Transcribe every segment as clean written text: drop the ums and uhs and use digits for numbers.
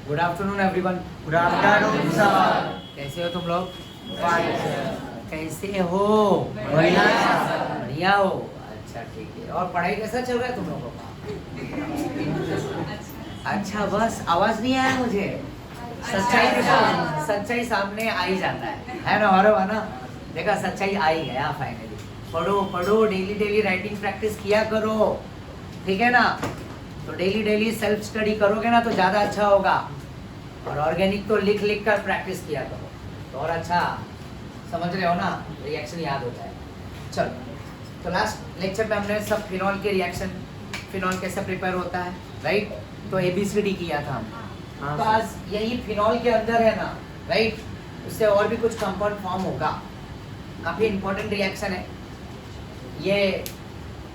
Good afternoon everyone. Good afternoon sir. कैसे हो तुम लोग? फाइन कैसे हो? बढ़िया बढ़िया हो। अच्छा ठीक है। और पढ़ाई कैसा चल रहा है तुम लोगों का? अच्छा, बस आवाज नहीं आया मुझे। सच्चाई देखो, सच्चाई सामने आ ही जाता है ना? और ना देखा, सच्चाई आ ही गया फाइनली। पढ़ो पढ़ो, डेली डेली राइटिंग प्रैक्टिस किया करो, ठीक है ना? तो डेली डेली सेल्फ स्टडी करोगे ना तो ज़्यादा अच्छा होगा। और ऑर्गेनिक तो लिख लिख कर प्रैक्टिस किया करो तो और अच्छा, समझ रहे हो ना? रिएक्शन याद होता है। चलो, तो लास्ट लेक्चर में हमने सब फिनॉल के रिएक्शन, फिनॉल कैसे प्रिपेयर होता है, राइट? तो ABCD किया था हम। तो आज यही फिनॉल के अंदर है ना, राइट? उससे और भी कुछ कंपाउंड फॉर्म होगा। काफ़ी इंपॉर्टेंट रिएक्शन है ये,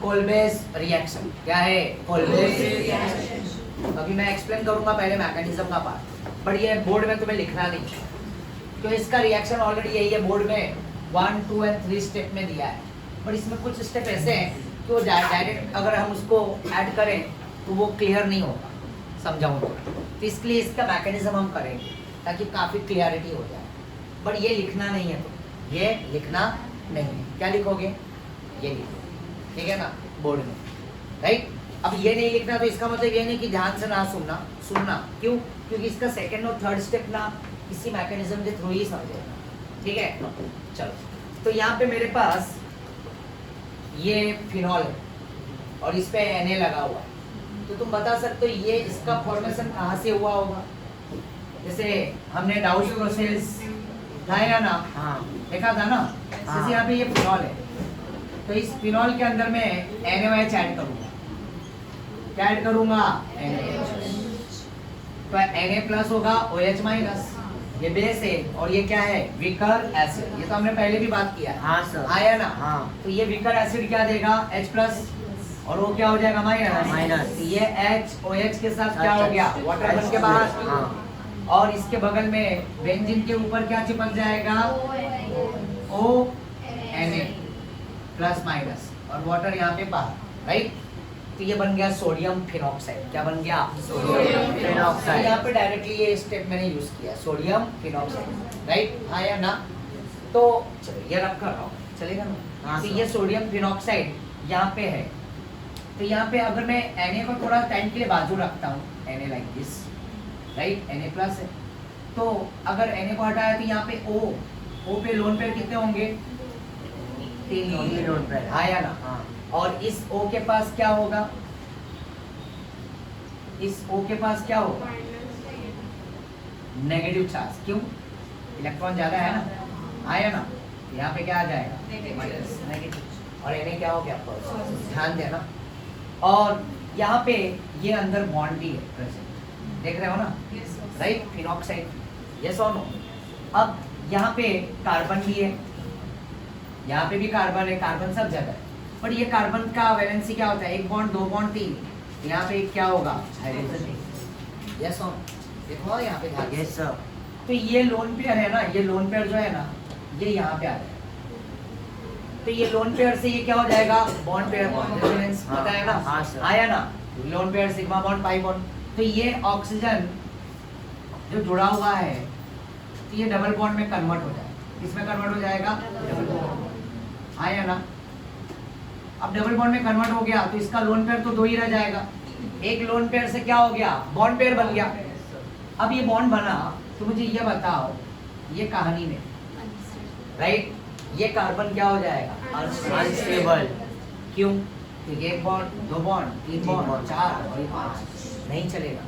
कोल्बेस रिएक्शन। क्या है? कोल्बेस रिएक्शन। अभी मैं एक्सप्लेन करूंगा पहले मैकेनिज्म का पार्ट, बट ये बोर्ड में तुम्हें लिखना नहीं। तो इसका रिएक्शन ऑलरेडी यही है, बोर्ड में 1, 2 और 3 स्टेप में दिया है। बट इसमें कुछ स्टेप ऐसे हैं कि वो डायरेक्ट अगर हम उसको ऐड करें तो वो क्लियर नहीं होगा, समझाऊँ तो इसके लिए इसका मैकेनिज्म हम करेंगे ताकि काफ़ी क्लियरिटी हो जाए। बट ये लिखना नहीं है, तो ये लिखना नहीं है। क्या लिखोगे? ये लिखो, ठीक है ना, बोर्ड में, राइट? अब ये नहीं लिखना तो इसका मतलब ये नहीं कि ध्यान से ना सुनना। क्यों? क्योंकि इसका सेकंड और थर्ड स्टेप ना इसी मैकेनिज्म के थ्रू ही समझेगा, ठीक है? चलो, तो यहाँ पे मेरे पास ये फिनॉल है और इस पे Na लगा हुआ है। तो तुम बता सकते हो ये इसका फॉर्मेशन कहाँ से हुआ होगा? जैसे हमने डाउस प्रोसेस था ना, देखा था ना? जैसे यहाँ पे ये फिनॉल है, तो इस फिनॉल के अंदर मैं NaOH ऐड करूंगा। क्या ऐड करूंगा? NaOH। तो Na प्लस होगा OH माइनस, ये बेस है। और ये क्या है? Weaker acid. ये तो हमने पहले भी बात किया, हाँ सर, आया ना? हाँ। तो ये विकर एसिड क्या देगा? H प्लस, और वो क्या हो जाएगा? माइनस। ये HOH के साथ क्या हो गया? वाटर बन के बाहर। हाँ। और इसके बगल में बेंजीन के ऊपर क्या चिपक जाएगा? ONA प्लस माइनस, और वाटर यहाँ पे बाहर, राइट? तो ये बन गया सोडियम फिनॉक्साइड। क्या बन गया? Sodium phenoxide. यहाँ पे डायरेक्टली ये स्टेप मैंने यूज किया, सोडियम फिनॉक्साइड, राइट? हाँ या ना? तो चलो ये रख कर रहा हूँ, चलेगा ना? हाँ, तो ये सोडियम फिनॉक्साइड यहाँ पे है। तो यहाँ पे अगर मैं Na को थोड़ा टाइम के लिए बाजू रखता हूँ, Na like this, right? Na plus है, तो अगर Na को हटाया तो यहाँ पे O पे लोन पेयर कितने होंगे? 3 लोन पेयर, हाँ या ना? हाँ। और इस O के पास क्या होगा? इस O के पास क्या होगा? Negative charge. क्यों? इलेक्ट्रॉन ज्यादा है ना, हाँ या ना? यहाँ पे क्या आ जाएगा? Minus, negative. और Na क्या हो गया? ध्यान देना। और यहाँ पे ये अंदर बॉन्ड भी है प्रेजेंट, देख रहे हो ना? राइट? फिनॉक्साइड, यस और नो? अब यहाँ पे कार्बन भी है, यहाँ पे भी कार्बन है, कार्बन सब जगह है। बट ये कार्बन का वैलेंसी क्या होता है? 1 बॉन्ड, 2 बॉन्ड, 3। यहाँ पे क्या होगा? हाइड्रोजन। यस और देखो यहाँ पे ध्यान। Yes sir. तो ये लोन पेयर है ना, ये लोन पेयर जो है ना, ये यहाँ पे आ जाएगा। तो ये लोन पेयर से ये क्या हो जाएगा? बॉन्ड पेयर, रेजोनेंस, पता है ना? हाँ सर। आया ना? Lone pair, sigma bond, pi bond. तो ये ऑक्सीजन जो जुड़ा हुआ है, तो ये डबल बॉन्ड में कन्वर्ट हो जाएगा। इसमें कन्वर्ट हो जाएगा डबल बॉन्ड, आया ना? अब डबल बॉन्ड में कन्वर्ट हो गया तो इसका लोन पेयर तो 2 ही रह जाएगा। एक लोन पेयर से क्या हो गया? बॉन्ड पेयर बन गया। अब ये बॉन्ड बना, तो मुझे ये बताओ, ये कहानी में, राइट? ये कार्बन क्या हो जाएगा? अनस्टेबल। क्यों? तो 1 बॉन्ड, 2 बॉन्ड, 3 बॉन्ड, 4 और 5 नहीं चलेगा,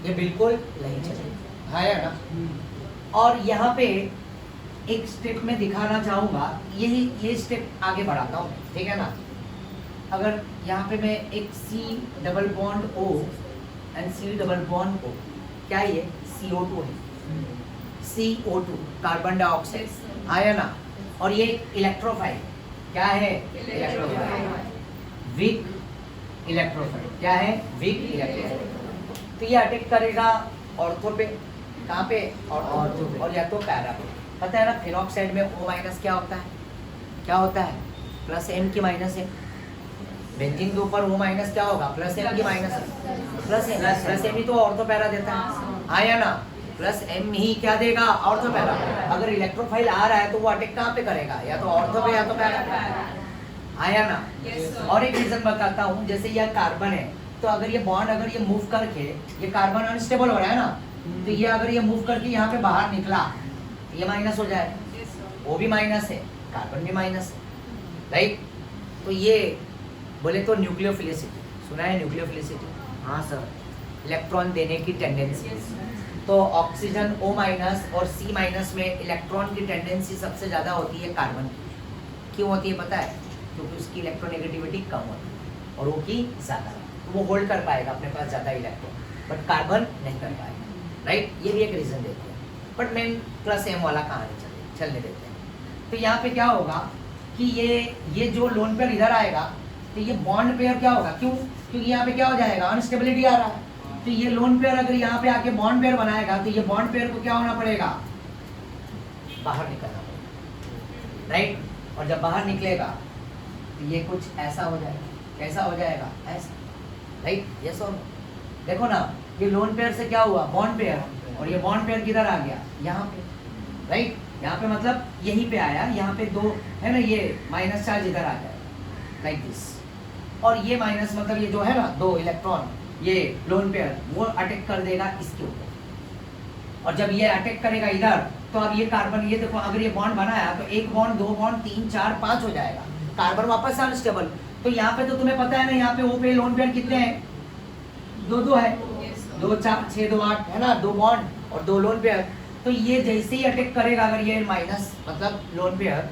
ये बिल्कुल नहीं चलेगा, हाँ या ना? और यहाँ पे एक स्टेप में दिखाना चाहूँगा, ये स्टेप आगे बढ़ाता हूँ, ठीक है ना? अगर यहाँ पे मैं एक C double bond O and C double bond O, क्या ये? CO2 है, CO2 कार्बन डाइऑक्साइड, आया ना? और ये इलेक्ट्रोफाइल, क्या है? Electrophile, weak electrophile. क्या है? Weak electrophile. तो ये अटैक करेगा ऑर्थो पे, कहाँ पे? ऑर्थो पे, और या तो पैरा पे। पता है ना फिनॉक्साइड में O माइनस क्या होता है? क्या होता है? प्लस M की माइनस है। बेंजीन के ऊपर O माइनस क्या होगा? प्लस M की माइनस है, प्लस M ही तो ऑर्थो पैरा देता है। आया ना, प्लस एम ही क्या देगा, ऑर्थो पैरा। अगर इलेक्ट्रोफाइल आ रहा है तो वो अटैक कहाँ पे करेगा, या तो ऑर्थो पे या तो पैरा पे। आया ना। और एक रीजन बताता हूँ, जैसे यह कार्बन है तो अगर ये बॉन्ड अगर ये मूव करके, ये कार्बन अनस्टेबल हो रहा है ना, तो ये अगर ये मूव करके यहाँ पे बाहर निकला, ये माइनस हो जाए, वो भी माइनस है, कार्बन भी माइनस है, राइट। तो ये बोले तो न्यूक्लियोफिलिसिटी, सुना है न्यूक्लियोफिलिसिटी? हाँ सर। इलेक्ट्रॉन देने की टेंडेंसी। तो ऑक्सीजन O माइनस और C माइनस में इलेक्ट्रॉन की टेंडेंसी सबसे ज़्यादा होती है कार्बन की। क्यों होती है पता है? क्योंकि उसकी इलेक्ट्रोनेगेटिविटी कम होती है और वो की ज़्यादा, तो वो होल्ड कर पाएगा अपने पास ज़्यादा इलेक्ट्रॉन, बट कार्बन नहीं कर पाएगा, राइट। ये भी एक रीज़न देते हैं, बट मेन प्लस एम वाला कहानी चलने देते हैं। तो यहाँ पे क्या होगा कि ये जो लोन पेयर इधर आएगा तो ये बॉन्ड पेयर क्या होगा, क्यों? क्योंकि यहाँ पे क्या हो जाएगा, अनस्टेबिलिटी आ रहा है। तो ये लोन पेयर अगर यहाँ पे आके बॉन्ड पेयर बनाएगा तो ये बॉन्ड पेयर को क्या होना पड़ेगा, बाहर निकलना पड़ेगा, राइट। और जब बाहर निकलेगा तो ये कुछ ऐसा हो जाएगा, कैसा हो जाएगा, ऐसा, राइट। ये सो देखो ना, ये लोन पेयर से क्या हुआ, बॉन्ड पेयर, और ये बॉन्ड पेयर किधर आ गया, यहाँ पे, राइट। यहाँ पे मतलब यहीं पे आया, यहाँ पे दो है ना, ये माइनस चार्ज इधर आ जाएगा, लाइक दिस। और ये माइनस मतलब ये जो है ना दो इलेक्ट्रॉन, ये लोन पेयर वो अटैक कर देगा इसके ऊपर। और जब ये अटैक करेगा इधर, तो अब ये कार्बन, ये देखो अगर ये बॉन्ड बनाया तो एक बॉन्ड, दो बॉन्ड, 3, 4, 5 हो जाएगा, कार्बन वापस अनस्टेबल। तो यहाँ पे तो तुम्हें पता है ना, यहाँ पे O पे लोन पेयर कितने हैं, 2 है, 2, 4, 6, 2, 8 है ना, 2 बॉन्ड और 2 लोन पेयर। तो ये जैसे ही अटैक करेगा, अगर ये माइनस मतलब लोन पेयर,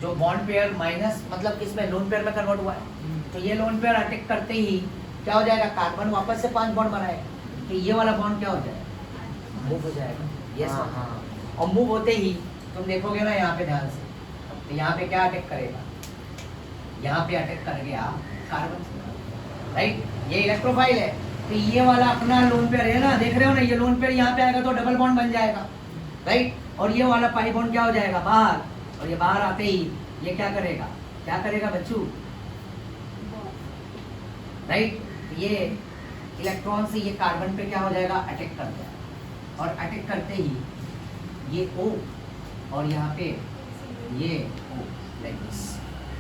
जो बॉन्ड पेयर माइनस मतलब किसमें, लोन पेयर में कन्वर्ट हुआ है, तो ये लोन पेयर अटैक करते ही क्या हो जाएगा, कार्बन वापस से 5 बॉन्ड बनाएगा, तो ये वाला बॉन्ड क्या हो जाएगा, मूव हो जाएगा। यस, हाँ। और मूव होते ही तुम देखोगे ना यहाँ पे ध्यान से, तो यहाँ पे क्या अटैक करेगा, यहाँ पे अटैक कर गया कार्बन, राइट। ये इलेक्ट्रोफाइल है, तो ये वाला अपना लोन पेयर है ना, देख रहे हो ना, ये लोन पेयर यहाँ पे आएगा तो डबल बॉन्ड बन जाएगा, राइट। और ये वाला पाई बॉन्ड क्या हो जाएगा, बाहर, और ये बाहर आते ही ये क्या करेगा बच्चू, राइट। ये इलेक्ट्रॉन से ये कार्बन पे क्या हो जाएगा, अटैक कर जाएगा, और अटैक करते ही ये O और यहाँ पे ये O, लाइक दिस।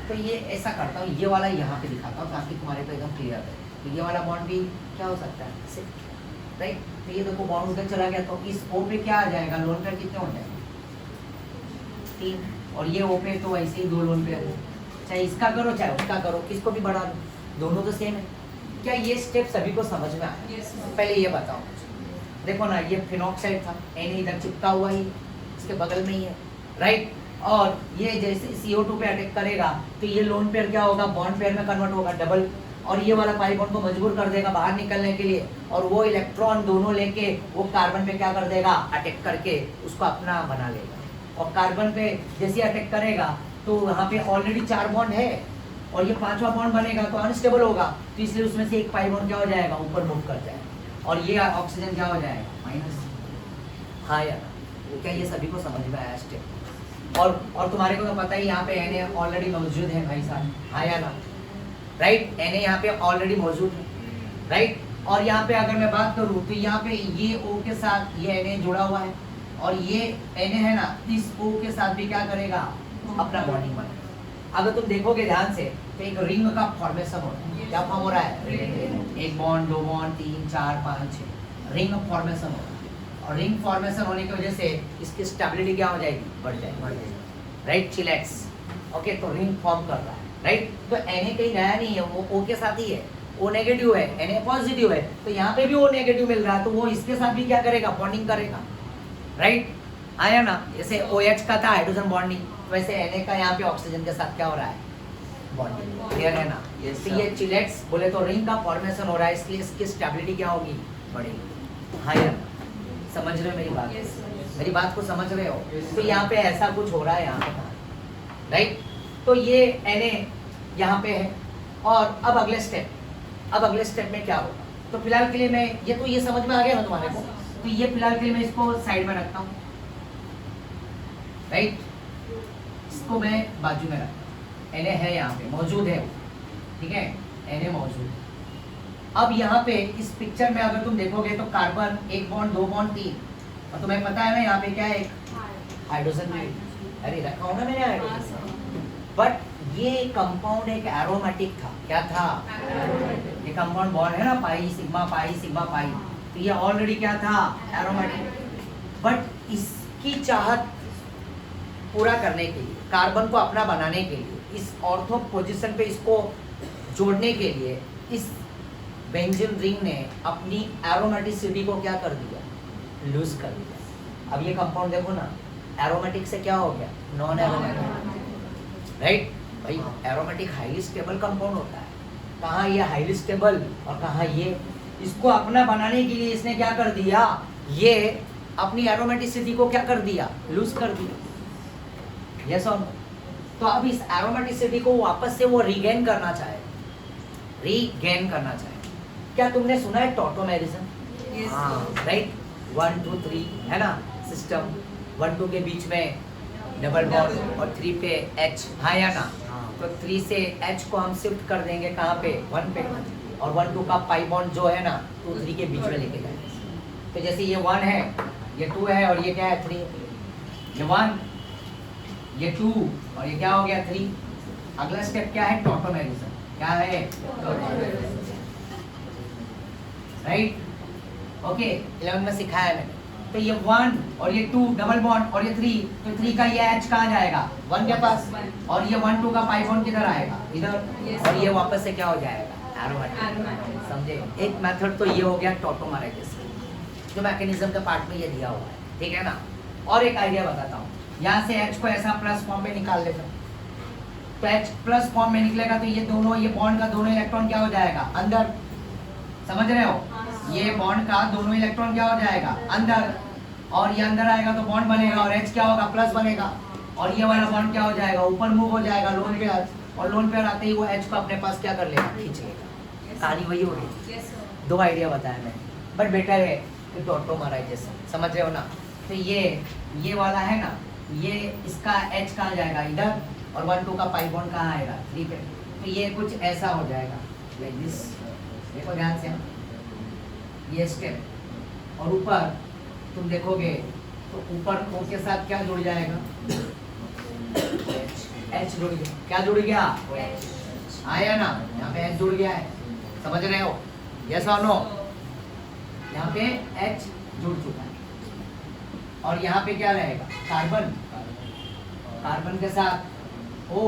तो ये ऐसा करता हूँ, ये वाला यहाँ पे दिखाता हूँ ताकि तुम्हारे को एकदम क्लियर है। तो ये वाला बॉन्ड भी क्या हो सकता है, ऐसे, राइट। तो ये देखो बॉन्ड उधर चला गया, तो इस O पे क्या आ जाएगा, लोन पेयर कितने हो जाएंगे, 3, और ये O पे तो ऐसे ही 2 लोन पेयर है, चाहे इसका करो चाहे उसका करो, किसको भी बढ़ा दो, दोनों तो सेम है। क्या ये स्टेप सभी को समझ में आया? yes, पहले ये बताओ, देखो ना, ये फिनॉक्साइड था, N इधर चिपका हुआ ही, इसके बगल में ही है, राइट। और ये जैसे CO2 पे अटैक करेगा तो ये लोन पेयर क्या होगा, बॉन्ड पेयर में कन्वर्ट होगा, डबल, और ये वाला पाई बॉन्ड को मजबूर कर देगा बाहर निकलने के लिए, और वो इलेक्ट्रॉन दोनों लेके वो कार्बन पे क्या कर देगा, अटैक करके उसको अपना बना लेगा। और कार्बन पे जैसे अटैक करेगा तो वहाँ पे ऑलरेडी 4 बॉन्ड है, और ये 5वां बॉन्ड बनेगा तो अनस्टेबल होगा, तो इसलिए उसमें से एक पाई बॉन्ड क्या हो जाएगा, ऊपर मूव कर जाएगा, और ये ऑक्सीजन क्या हो जाएगा, माइनस। हाँ यार, क्या ये सभी को समझ में आया स्टेप? और तुम्हारे को तो पता ही, यहाँ पे Na ऑलरेडी मौजूद है भाई साहब, हाँ या ना, राइट। Na यहाँ पे ऑलरेडी मौजूद है, राइट। और यहाँ पे अगर मैं बात करूँ तो यहाँ पे ये O के साथ ये Na जुड़ा हुआ है, और ये Na है ना, इस O के साथ भी क्या करेगा, अपना बॉन्डिंग बनाएगा। अगर तुम देखोगे ध्यान से तो एक रिंग का फॉर्मेशन हो रहा है, क्या फॉर्म हो रहा है, एक बॉन्ड, 2 बॉन्ड, 3, 4, 5, 6, रिंग फॉर्मेशन हो रहा है। और रिंग फॉर्मेशन होने की वजह से इसकी स्टेबिलिटी क्या हो जाएगी, बढ़ जाएगी, राइट, चिलेट्स, ओके। तो रिंग फॉर्म कर रहा है, राइट। तो Na कहीं गया नहीं है, वो O के साथ ही है, O नेगेटिव है, Na पॉजिटिव है, तो यहाँ पे भी O नेगेटिव मिल रहा है, तो वो इसके साथ भी क्या करेगा, बॉन्डिंग करेगा, राइट। आया ना, जैसे OH का था हाइड्रोजन बॉन्डिंग, वैसे Na का यहाँ पे ऑक्सीजन के साथ क्या हो रहा है, बॉन्डिंग, क्लियर है ना। तो ये चिलेट्स बोले तो रिंग का फॉर्मेशन हो रहा है, इसलिए इसकी स्टेबिलिटी क्या होगी, बढ़ेगी। हाँ यार, समझ रहे हो मेरी बात? मेरी बात को समझ रहे हो? तो यहाँ पे ऐसा कुछ हो रहा है यहाँ पे, राइट। तो ये Na यहाँ पे है, और अब अगले स्टेप में क्या होगा, तो फिलहाल के लिए मैं ये समझ में आ गया ना तुम्हारे को, तो ये फिलहाल के लिए मैं इसको साइड में रखता हूँ, राइट। इसको मैं बाजू में रखता हूँ, Na है यहाँ पे मौजूद है, ठीक है, Na मौजूद है, अब यहाँ पे इस पिक्चर में अगर तुम देखोगे तो कार्बन, एक बॉन्ड, दो बॉन्ड, तीन, और तुम्हें पता है ना यहाँ पे क्या है, हाइड्रोजन में, अरे रखा हो ना मैंने हाइड्रोजन। बट ये कंपाउंड एक एरोमेटिक था, क्या था, ये कंपाउंड बॉन्ड है ना, पाई सिग्मा पाई, तो ये ऑलरेडी क्या था, एरोमेटिक। बट इसकी चाहत पूरा करने के लिए, कार्बन को अपना बनाने के लिए, इस ऑर्थो पोजीशन पे इसको जोड़ने के लिए, इस बेंजीन रिंग ने अपनी एरोमेटिसिटी को क्या कर दिया, लूज कर दिया। अब ये कंपाउंड देखो ना, एरोमेटिक से क्या हो गया, नॉन एरोमेटिक, राइट। भाई एरोमेटिक हाईली स्टेबल कंपाउंड होता है, कहाँ ये हाईली स्टेबल और कहाँ ये, इसको अपना बनाने के लिए इसने क्या कर दिया, ये अपनी एरोमेटिसिटी को क्या कर दिया, लूज कर दिया। यस और नो? तो अब इस एरोमेटिसिटी को वापस से वो रीगेन करना चाहे, क्या तुमने सुना है टॉटोमेरिज्म? राइट, 1 2 3 है ना सिस्टम, 1 2 के बीच में डबल बॉन्ड और 3 पे H, हाँ या ना? तो 3 से H को हम शिफ्ट कर देंगे कहाँ पे, 1 पे, और 1 2 का पाई बॉन्ड जो है ना 2 3 के बीच में लेके जाएंगे। तो जैसे ये 1 है, ये 2 है, और ये क्या है 3, ये 1, ये 2, और ये क्या हो गया 3। अगला स्टेप क्या है, टॉटोमेरिज्म। क्या है, राइट, ओके, 11 में सिखाया है मैंने। तो ये 1 और ये 2 डबल बॉन्ड और ये 3, तो 3 का ये H कहाँ जाएगा, 1 के पास, और ये 1 2 का पाई बॉन्ड किधर आएगा, इधर, और ये वापस से क्या हो जाएगा, एरोमेटिक। समझे? एक मेथड तो ये हो गया टॉटोमेरिज्म, जो मैकेनिज्म के पार्ट में ये दिया हुआ है, ठीक है ना। और एक आइडिया बताता हूँ, यहाँ से H को ऐसा प्लस फॉर्म में निकाल लेता हूँ, तो H प्लस फॉर्म में निकलेगा तो ये दोनों, ये बॉन्ड का दोनों इलेक्ट्रॉन क्या हो जाएगा, अंदर, समझ रहे हो, ये बॉन्ड का दोनों इलेक्ट्रॉन क्या हो जाएगा, अंदर, और ये अंदर आएगा तो बॉन्ड बनेगा, और H क्या होगा, प्लस बनेगा, और ये वाला बॉन्ड क्या हो जाएगा, ऊपर मूव हो जाएगा लोन पेयर, और लोन पेयर आते ही वो H को अपने पास क्या कर लेगा, खींच लेगा। कहानी वही हो गई। दो आइडिया बताया मैंने, बट बेटर है कि टॉटोमेराइजेशन, समझ रहे हो ना। तो ये वाला है ना, ये इसका H कहाँ जाएगा, इधर, और 1 2 का पाई बॉन्ड कहाँ आएगा, 3 पे। तो ये कुछ ऐसा हो जाएगा, लाइक दिस, देखो ध्यान से, ये स्टेप, और ऊपर तुम देखोगे तो ऊपर O के साथ क्या जुड़ जाएगा, H जुड़ गया, क्या जुड़ गया, आया ना, यहाँ पे H जुड़ गया है, समझ रहे हो, यस और नो। यहाँ पे H जुड़ चुका है, और यहाँ पे क्या रहेगा, कार्बन, कार्बन के साथ O,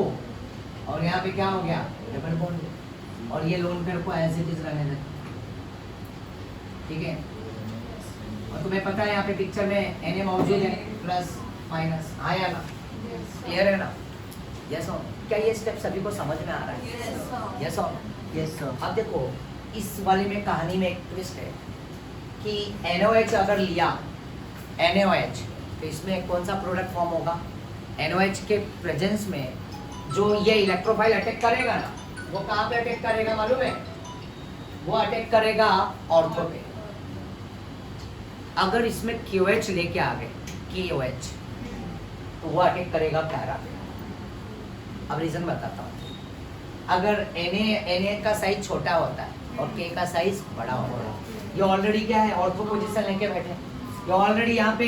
और यहाँ पे क्या हो गया, डबल बॉन्ड, और ये लोन पेयर को एज इट इज रहने देते, ठीक है। और तुम्हें पता है यहाँ पे पिक्चर में Na मौजूद है, प्लस माइनस, आया ना, क्लियर है ना, यस और क्या ये स्टेप सभी को समझ में आ रहा है, यस और यस सर। अब देखो इस वाले में कहानी में एक ट्विस्ट है कि NOH अगर लिया, NaOH, तो इसमें कौन सा प्रोडक्ट फॉर्म होगा, NOH के प्रेजेंस में जो ये इलेक्ट्रोफाइल अटैक करेगा ना, वो कहाँ पे अटैक करेगा मालूम है, वो अटैक करेगा ऑर्थो पे। अगर इसमें KOH लेके आ गए, KOH, तो वो अटैक करेगा पैरा पे। अब रीजन बताता हूँ, अगर Na का साइज छोटा होता है और K का साइज बड़ा होता है, ये ऑलरेडी क्या है, ऑर्थो पोजीशन लेके बैठे, ये ऑलरेडी यहाँ पे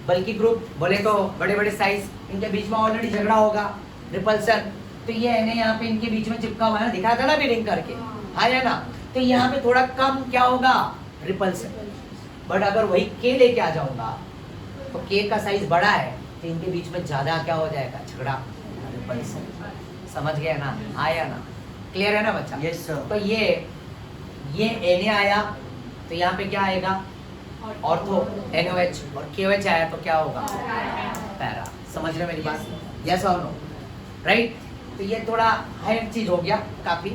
बल्कि ग्रुप बोले तो बड़े बड़े साइज, इनके बीच में ऑलरेडी झगड़ा होगा, रिपल्सन, तो ये Na यहाँ पे इनके बीच में चिपका हुआ है ना, दिखाया था ना बिलिंग करके, हाँ या ना, तो यहाँ पे थोड़ा कम क्या होगा, रिपल्सन। बट अगर वही K लेके आ जाऊंगा तो K का साइज बड़ा है, तो इनके बीच में ज्यादा क्या हो जाएगा, झगड़ा, रिपल्सन, समझ गया ना, आया ना, क्लियर है ना बच्चा, यस सर। तो ये Na आया तो यहाँ पे क्या आएगा, ऑर्थो NOH, और KOH आया तो क्या होगा, पैरा, समझ रहे मेरी बात, यस और नो, राइट। तो ये थोड़ा हायर चीज हो गया काफी,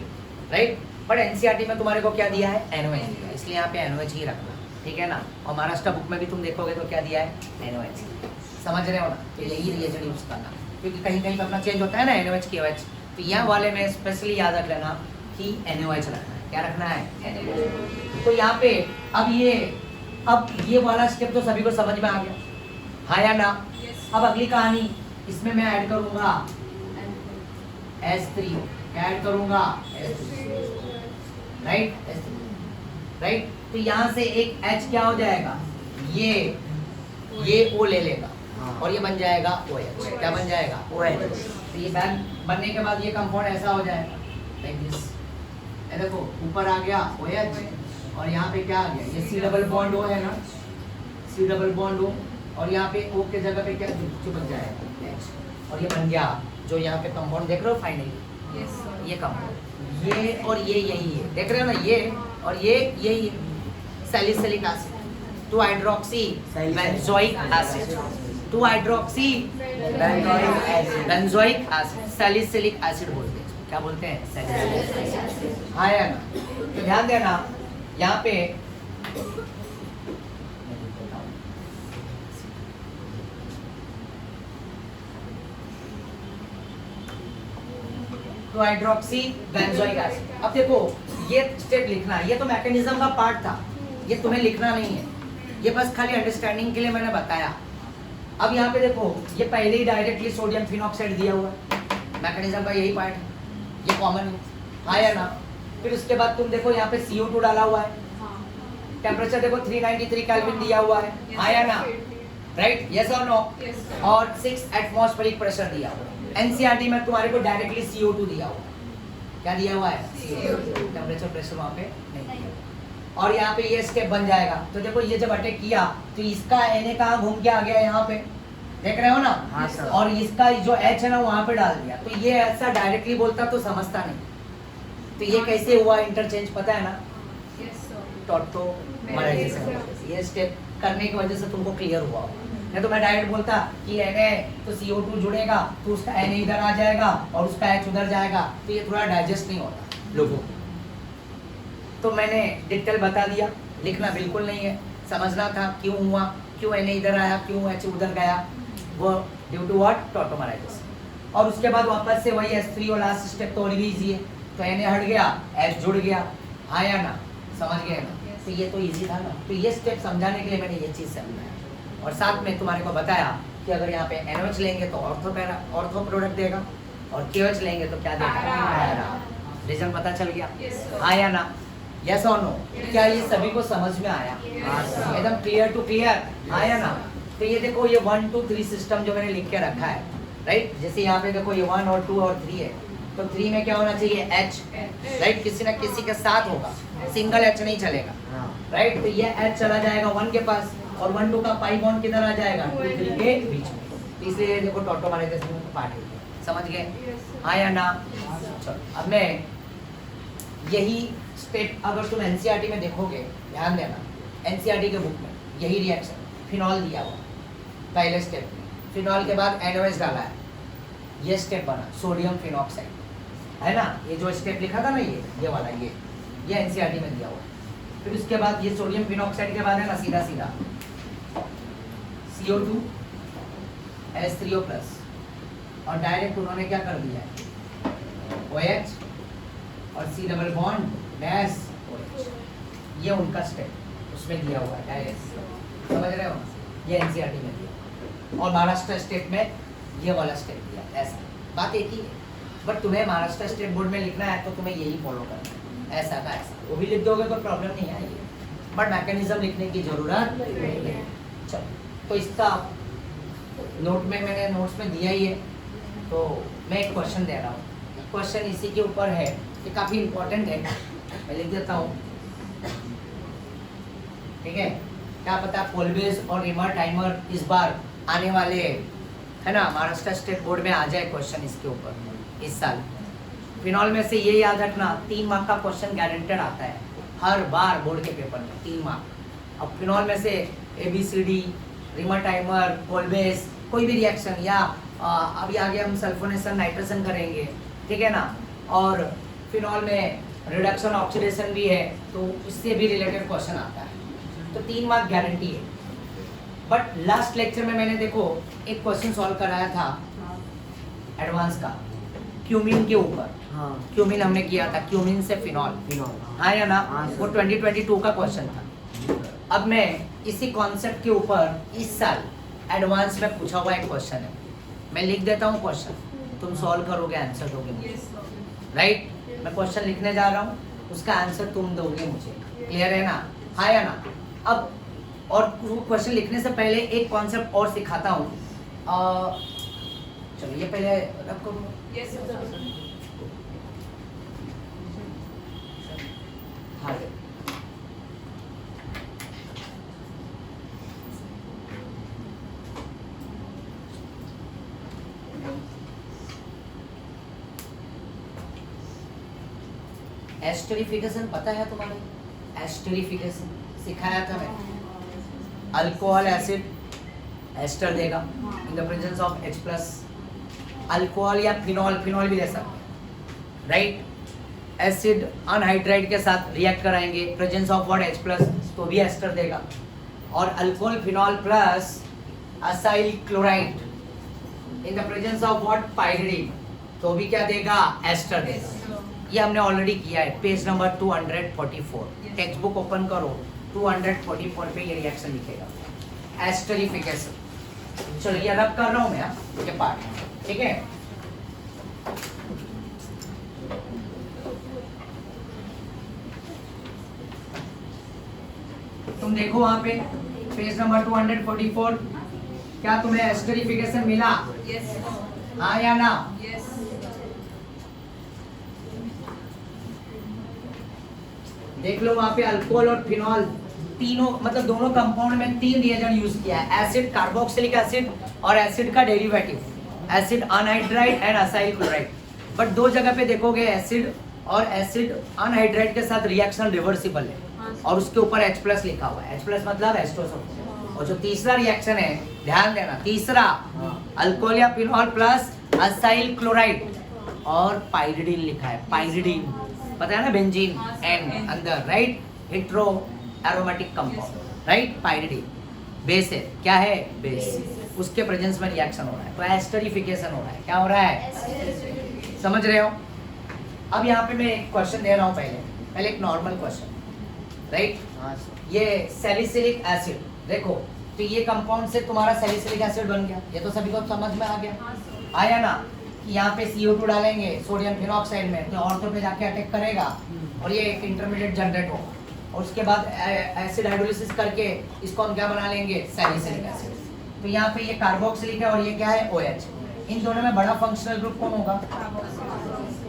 राइट, बट NCERT में तुम्हारे को क्या दिया है, NOH दिया, इसलिए यहाँ पे NOH ही रखना, ठीक है ना। और महाराष्ट्र बुक में भी तुम देखोगे तो क्या दिया है, NOH, समझ रहे हो ना, तो यही रिएजेंट यूज करना, क्योंकि कहीं कहीं अपना चेंज होता है ना, NOH KOH, तो यहाँ वाले में स्पेशली याद रख लेना कि NOH रखना है, क्या रखना है, NOH। तो यहाँ पे अब ये वाला स्टेप तो सभी को समझ में आ गया, हाँ या ना। अब अगली कहानी, इसमें मैं ऐड करूंगा S3, क्या ऐड करूंगा, S3, राइट, राइट। तो यहाँ से एक H क्या हो जाएगा, ये O ले लेगा और ये बन जाएगा OH। क्या बन जाएगा, OH। तो ये बैन बनने के बाद ये कंपाउंड ऐसा हो जाएगा लाइक दिस। ये देखो ऊपर आ गया OH और यहाँ पे क्या आ गया, ये C डबल बॉन्ड O है ना, C डबल बॉन्ड O, और यहाँ पे O के जगह पे क्या बन जाएगा H, और ये बन गया जो यहाँ पे कंपाउंड देख रहे हो फाइनली, ये कंपाउंड, ये और ये यही है, देख रहे हो ना, ये और ये यही है, salicylic acid, 2 hydroxy benzoic acid, 2 hydroxy benzoic acid, salicylic acid बोलते हैं। क्या बोलते हैं, सैलिसिलिक एसिड। हाँ या ना, तो ध्यान देना यहाँ पे तो हाइड्रोक्सी बेंजोइक एसिड। अब देखो ये स्टेप लिखना है, ये तो मैकेनिज्म का पार्ट था, ये तुम्हें लिखना नहीं है, ये बस खाली अंडरस्टैंडिंग के लिए मैंने बताया। अब यहाँ पे देखो ये पहले ही डायरेक्टली सोडियम फिनॉक्साइड दिया हुआ है, मैकेनिज्म का यही पार्ट है, ये कॉमन है, हाँ या ना। फिर उसके बाद तुम देखो यहाँ पे CO2 डाला हुआ है, टेम्परेचर देखो 393 केल्विन दिया हुआ है, हाँ या ना, राइट, यस और नो, और 6 एटमॉस्फेरिक प्रेशर दिया हुआ है। एनसीईआरटी में तुम्हारे को डायरेक्टली CO2 दिया हुआ है, क्या दिया हुआ है, CO2, टेम्परेचर प्रेशर वहाँ पे नहीं दिया। और यहाँ पे ये स्टेप बन जाएगा, तो देखो ये जब अटैक किया तो इसका Na कहाँ घूम के आ गया, यहाँ पे देख रहे हो ना, हाँ सर। और इसका जो H है ना वहाँ पे डाल दिया, तो ये ऐसा डायरेक्टली बोलता तो समझता नहीं, तो ये कैसे हुआ इंटरचेंज पता है ना, टॉटोमराइजेशन। ये स्टेप करने की वजह से तुमको क्लियर हुआ होगा, नहीं तो मैं डायरेक्ट बोलता कि Na तो CO2 जुड़ेगा तो उसका Na इधर आ जाएगा और उसका H उधर जाएगा, तो ये थोड़ा डाइजेस्ट नहीं होता लोगों को। तो मैंने डिटेल बता दिया, लिखना बिल्कुल नहीं है, समझना था क्यों हुआ, क्यों Na इधर आया, क्यों H उधर गया, वो ड्यू टू व्हाट, टॉटोमराइजेशन। और उसके बाद वापस से वही S3 और लास्ट स्टेप तो और भी इजी है, तो Na हट गया, H जुड़ गया, हाँ या ना, समझ गए ना, तो ये तो इजी था ना। तो ये स्टेप समझाने के लिए मैंने ये चीज़ समझाया, और साथ में तुम्हारे को बताया कि अगर यहाँ पे NOH लेंगे तो ऑर्थो प्रोडक्ट देगा, और KOH लेंगे तो क्या देगा, पैरा। रीजन पता चल गया, हाँ या ना, यस और नो। क्या ये सभी को समझ में आया, एकदम क्लियर टू क्लियर, हाँ या ना। तो ये देखो ये 1 2 3 सिस्टम जो मैंने लिख के रखा है, राइट, जैसे यहाँ पे देखो ये 1 और 2 और 3 है, तो 3 में क्या होना चाहिए, H, राइट, किसी ना किसी के साथ होगा, सिंगल H नहीं चलेगा, राइट। तो ये H चला जाएगा 1 के पास, और 1 2 का पाई बॉन्ड किधर आ जाएगा, 2 3 के बीच में, इसलिए देखो टॉटोमराइजेशन का पार्ट है, समझ गए, हाँ या ना। चलो अब मैं यही स्टेप अगर तुम एनसीईआरटी में देखोगे, ध्यान देना, एनसीईआरटी के बुक में यही रिएक्शन, फिनॉल दिया हुआ पहले स्टेप में, फिनॉल के बाद NOH डाला है, ये स्टेप बना सोडियम फिनॉक्साइड, है ना, ये जो स्टेप लिखा था ना, ये वाला, ये एनसीईआरटी में दिया हुआ है। फिर उसके बाद ये सोडियम फिनॉक्साइड के बाद है ना सीधा सीधा CO2 H3O+, और डायरेक्ट उन्होंने क्या कर दिया है, OH और C double bond dash OH, ये उनका स्टेप उसमें दिया हुआ है डायरेक्ट, समझ रहे हो, ये एनसीईआरटी में दिया, और महाराष्ट्र स्टेट में ये वाला स्टेप दिया, ऐसा बात एक ही है, बट तुम्हें महाराष्ट्र स्टेट बोर्ड में लिखना है तो तुम्हें यही फॉलो करना है, ऐसा का ऐसा, वो भी लिख दोगे तो प्रॉब्लम नहीं आएगी, बट मैकेनिज्म लिखने की जरूरत नहीं है। चलो, तो इसका नोट में मैंने नोट्स में दिया ही है, तो मैं एक क्वेश्चन दे रहा हूँ, क्वेश्चन इसी के ऊपर है, ये काफ़ी इम्पोर्टेंट है, मैं लिख देता हूँ, ठीक है। क्या पता कोलबेज और रिमर टाइमर इस बार आने वाले है ना, महाराष्ट्र स्टेट बोर्ड में आ जाए क्वेश्चन इसके ऊपर इस साल। फिनॉल में से ये याद रखना 3 मार्क का क्वेश्चन गारंटेड आता है हर बार बोर्ड के पेपर में, 3 मार्क। अब फिनॉल में से ABCD, रिमर टाइमर, कोलबेज, कोई भी रिएक्शन, या अभी आगे हम सल्फोनेशन नाइट्रेशन करेंगे, ठीक है ना, और फिनॉल में रिडक्शन ऑक्सीडेशन भी है, तो इससे भी रिलेटेड क्वेश्चन आता है, तो 3 मार्क गारंटी है। बट लास्ट लेक्चर में मैंने देखो एक क्वेश्चन सॉल्व कराया था एडवांस का, क्यूमिन के ऊपर, क्यूमिन हमने किया था, क्यूमिन से फिनॉल, हाँ या ना, वो 2022 का क्वेश्चन था। अब मैं इसी कॉन्सेप्ट के ऊपर इस साल एडवांस में पूछा हुआ एक क्वेश्चन है, मैं लिख देता हूँ क्वेश्चन, तुम सॉल्व करोगे, आंसर दोगे मुझे, राइट। मैं क्वेश्चन लिखने जा रहा हूँ, उसका आंसर तुम दोगे मुझे, क्लियर है ना, हाँ या ना। अब और क्वेश्चन लिखने से पहले एक कॉन्सेप्ट और सिखाता हूँ। चलो ये पहले रब करो। हाँ एस्टरिफिकेशन पता है तुम्हारे? एस्टरिफिकेशन सिखाया था मैंने। अल्कोहल एसिड एस्टर देगा in the presence of H plus. Alcohol या फिनॉल, फिनॉल भी ले सकते हैं, राइट। एसिड अनहाइड्राइड के साथ रिएक्ट कराएंगे, presence of what H plus, तो भी एस्टर देगा। और alcohol phenol plus acyl chloride in the presence of what pyridine, तो भी क्या देगा? एस्टर देगा। ये हमने ऑलरेडी किया है, page number 244। Text book open करो, 244 पे ये रिएक्शन लिखेगा, एस्टरिफिकेशन। चलो ये रब कर रहा हूँ मैं ये पार्ट, ठीक है। तुम देखो वहां पे पेज नंबर 244, क्या तुम्हें एस्टरिफिकेशन मिला? हाँ या ना? देख लो वहां पे अल्कोहल और फिनॉल तीनों, मतलब दोनों कंपाउंड में 3 रिएजेंट यूज किया है, एसिड कार्बोक्सिलिक एसिड और एसिड का derivative acid anhydride and acyl chloride. But 2 जगह पे देखोगे एसिड और एसिड अनहाइड्राइड के साथ रिएक्शन रिवर्सिबल है और उसके ऊपर H प्लस लिखा हुआ है। H प्लस मतलब एस्टोसोल। और जो तीसरा रिएक्शन है, ध्यान देना, तीसरा अल्कोहल या फिनॉल प्लस असाइल क्लोराइड और पाइरिडीन लिखा है, पाइरिडीन पता है ना, बेंजीन एन अंदर, right. Hetero aromatic compound, right. Pyridine base है, क्या है? बेस। उसके प्रेजेंस में रिएक्शन हो रहा है, तो एस्टरिफिकेशन हो रहा है। क्या हो रहा है? समझ रहे हो? अब यहाँ पे मैं एक क्वेश्चन दे रहा हूँ, पहले एक नॉर्मल क्वेश्चन, राइट। ये सैलिसिलिक एसिड देखो, तो ये कंपाउंड से तुम्हारा सैलिसिलिक एसिड बन गया, ये तो सभी को समझ में आ गया, आया ना। यहाँ पे CO2 डालेंगे सोडियम फिनॉक्साइड में, तो ऑर्थो पे जाके अटैक करेगा और ये एक इंटरमीडिएट जनरेट होगा और उसके बाद एसिड हाइड्रोलिसिस करके इसको हम क्या बना लेंगे? Salicylic acid. तो यहाँ पे ये कार्बोक्सिलिक है और ये क्या है? OH। इन दोनों में बड़ा फंक्शनल ग्रुप कौन होगा?